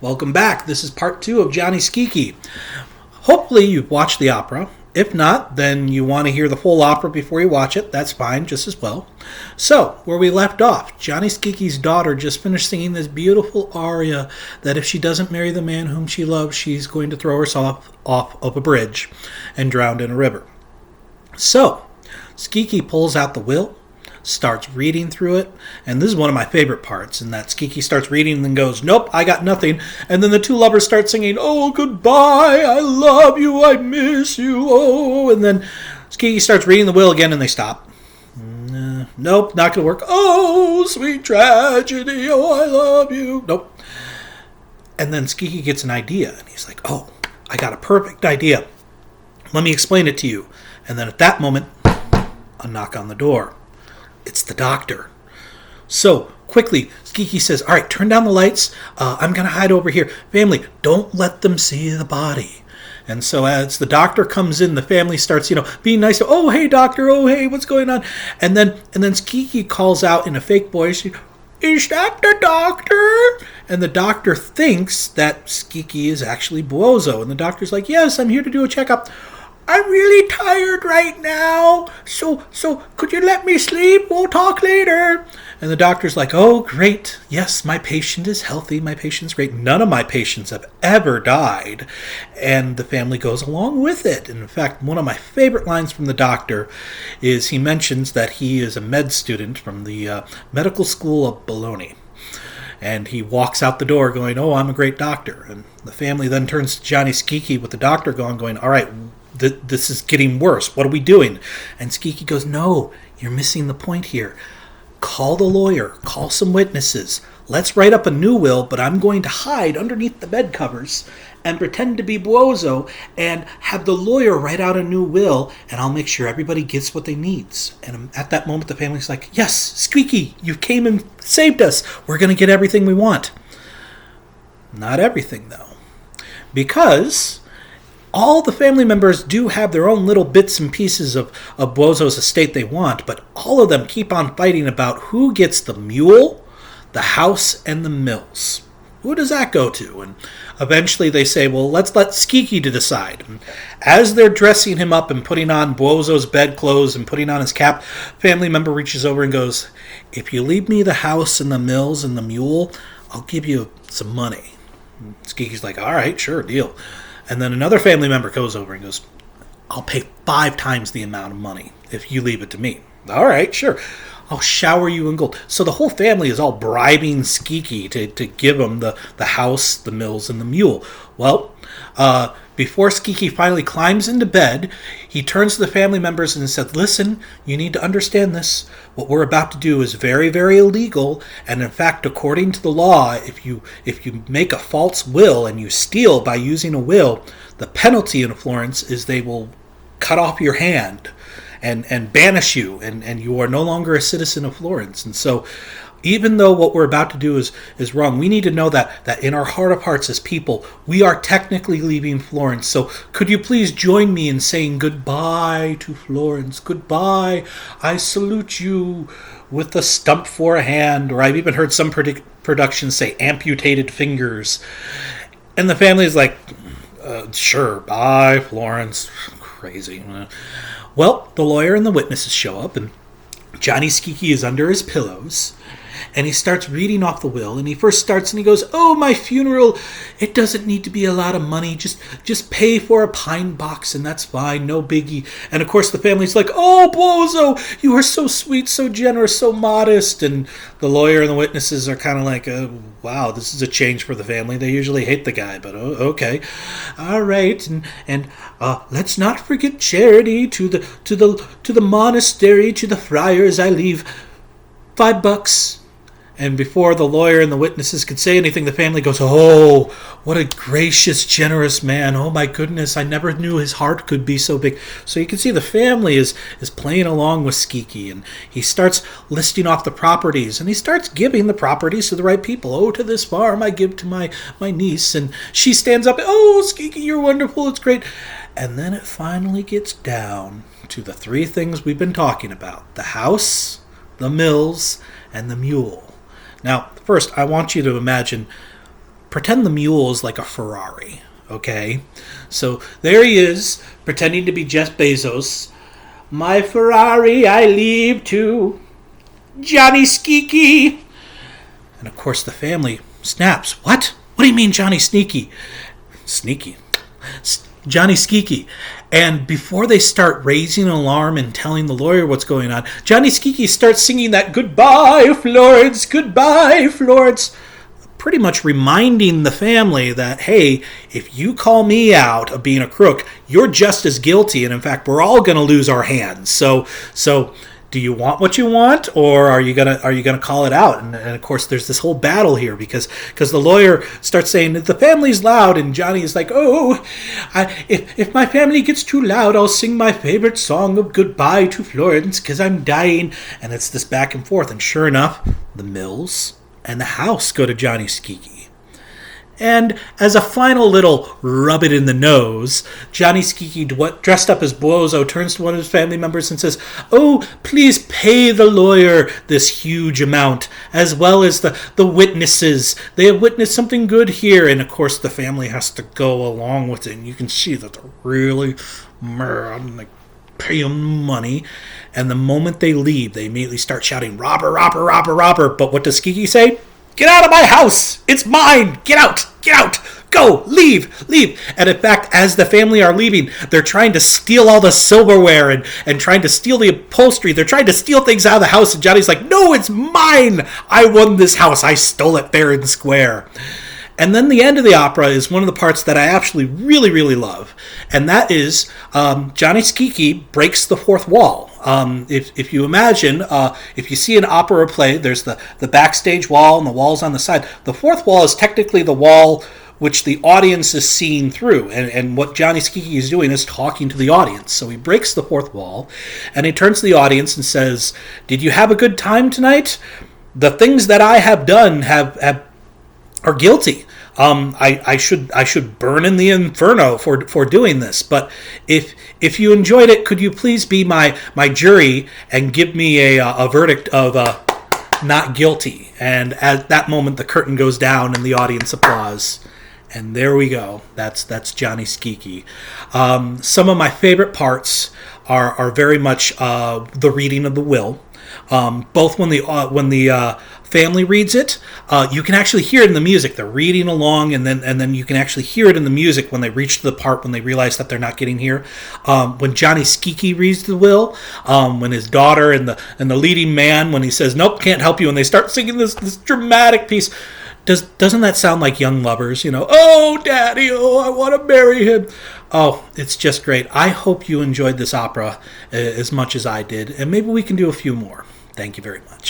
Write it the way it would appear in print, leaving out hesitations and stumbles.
Welcome back. This is part 2 of Gianni Schicchi. Hopefully you've watched the opera. If not, then you want to hear the full opera before you watch it. That's fine, just as well. So, where we left off, Gianni Schicchi's daughter just finished singing this beautiful aria that if she doesn't marry the man whom she loves, she's going to throw herself off of a bridge and drown in a river. So, Schicchi pulls out the will, starts reading through it, and this is one of my favorite parts, in that Schicchi starts reading and then goes, "Nope, I got nothing," and then the two lovers start singing, "Oh, goodbye, I love you, I miss you, oh," and then Schicchi starts reading the will again and they stop. Nope, not gonna work. "Oh, sweet tragedy, oh, I love you." Nope. And then Schicchi gets an idea, and he's like, "Oh, I got a perfect idea. Let me explain it to you." And then at that moment, a knock on the door. It's the doctor. So, quickly, Schicchi says, "All right, turn down the lights. I'm going to hide over here. Family, don't let them see the body." And so as the doctor comes in, the family starts, being nice. "Oh, hey, doctor. Oh, hey, what's going on?" And then Schicchi calls out in a fake voice, "Is that the doctor?" And the doctor thinks that Schicchi is actually Buoso. And the doctor's like, "Yes, I'm here to do a checkup. I'm really tired right now, so could you let me sleep? We'll talk later." And the doctor's like, "Oh, great. Yes, my patient is healthy. My patient's great. None of my patients have ever died." And the family goes along with it. And in fact, one of my favorite lines from the doctor is he mentions that he is a med student from the medical school of Bologna. And he walks out the door going, "Oh, I'm a great doctor." And the family then turns to Gianni Schicchi with the doctor going, "All right, this is getting worse. What are we doing?" And Schicchi goes, "No, you're missing the point here. Call the lawyer. Call some witnesses. Let's write up a new will, but I'm going to hide underneath the bed covers and pretend to be Buoso and have the lawyer write out a new will, and I'll make sure everybody gets what they need." And at that moment, the family's like, "Yes, Schicchi, you came and saved us. We're going to get everything we want." Not everything, though. Because all the family members do have their own little bits and pieces of Buoso's estate they want, but all of them keep on fighting about who gets the mule, the house, and the mills. Who does that go to? And eventually they say, "Well, let's let Schicchi to decide." And as they're dressing him up and putting on Buoso's bedclothes and putting on his cap, family member reaches over and goes, "If you leave me the house and the mills and the mule, I'll give you some money." And Schicchi's like, "All right, sure, deal." And then another family member goes over and goes, "I'll pay 5 times the amount of money if you leave it to me." "All right, sure. I'll shower you in gold." So the whole family is all bribing Schicchi to give him the house, the mills, and the mule. Well, before Schicchi finally climbs into bed, he turns to the family members and says, "Listen, you need to understand this. What we're about to do is very, very illegal. And in fact, according to the law, if you make a false will and you steal by using a will, the penalty in Florence is they will cut off your hand and banish you, and you are no longer a citizen of Florence. And so even though what we're about to do is wrong, we need to know that in our heart of hearts as people, we are technically leaving Florence. So could you please join me in saying goodbye to Florence? Goodbye. I salute you with a stump for a hand," or I've even heard some productions say amputated fingers. And the family is like, "Sure, bye, Florence." Crazy. Well, the lawyer and the witnesses show up, and Gianni Schicchi is under his pillows, and he starts reading off the will, and he first starts and he goes, "Oh, my funeral, it doesn't need to be a lot of money, just pay for a pine box and that's fine, no biggie." And of course the family's like, "Oh, Buoso, you are so sweet, so generous, so modest." And the lawyer and the witnesses are kind of like, "Wow, this is a change for the family. They usually hate the guy, but okay. All right, and let's not forget charity to the monastery, to the friars. I leave $5." And before the lawyer and the witnesses could say anything, the family goes, "Oh, what a gracious, generous man. Oh my goodness, I never knew his heart could be so big." So you can see the family is playing along with Schicchi, and he starts listing off the properties, and he starts giving the properties to the right people. "Oh, to this farm I give to my niece," and she stands up, "Oh, Schicchi, you're wonderful, it's great." And then it finally gets down to the 3 things we've been talking about: the house, the mills, and the mule. Now, first, I want you to imagine pretend the mule is like a Ferrari, okay? So there he is, pretending to be Jeff Bezos. My Ferrari I leave to Gianni Schicchi. And of course the family snaps. What? What do you mean Johnny Sneaky? Sneaky. Gianni Schicchi. And before they start raising an alarm and telling the lawyer what's going on, Gianni Schicchi starts singing that goodbye, Florence, goodbye, Florence. Pretty much reminding the family that, hey, if you call me out of being a crook, you're just as guilty. And in fact, we're all going to lose our hands. So do you want what you want, or are you gonna call it out? And of course, there's this whole battle here because the lawyer starts saying that the family's loud, and Johnny is like, if my family gets too loud, I'll sing my favorite song of goodbye to Florence because I'm dying. And it's this back and forth. And sure enough, the mills and the house go to Gianni Schicchi. And as a final little rub it in the nose, Gianni Schicchi, dressed up as Bozo, turns to one of his family members and says, "Oh, please pay the lawyer this huge amount, as well as the witnesses. They have witnessed something good here." And of course, the family has to go along with it. And you can see that they're really mad, like, pay them money. And the moment they leave, they immediately start shouting, "Robber, robber, robber, robber." But what does Schicchi say? "Get out of my house! It's mine! Get out! Get out! Go! Leave! Leave!" And in fact, as the family are leaving, they're trying to steal all the silverware and trying to steal the upholstery. They're trying to steal things out of the house. And Johnny's like, "No, it's mine! I won this house. I stole it fair and square." And then the end of the opera is one of the parts that I actually really, really love. And that is Gianni Schicchi breaks the fourth wall. If you imagine, if you see an opera play, there's the backstage wall and the walls on the side. The fourth wall is technically the wall which the audience is seeing through. And what Gianni Schicchi is doing is talking to the audience. So he breaks the fourth wall, and he turns to the audience and says, "Did you have a good time tonight? The things that I have done are guilty. I should burn in the inferno for doing this. But if you enjoyed it, could you please be my jury and give me a verdict of not guilty?" And at that moment, the curtain goes down and the audience applauds. And there we go. That's Gianni Schicchi. Some of my favorite parts are very much the reading of the will. Both when the family reads it, you can actually hear it in the music. They're reading along, and then you can actually hear it in the music when they reach to the part when they realize that they're not getting here. When Gianni Schicchi reads the will, when his daughter and the leading man, when he says, "Nope, can't help you," and they start singing this dramatic piece. Doesn't that sound like young lovers? "Oh, Daddy, oh, I want to marry him." Oh, it's just great. I hope you enjoyed this opera as much as I did, and maybe we can do a few more. Thank you very much.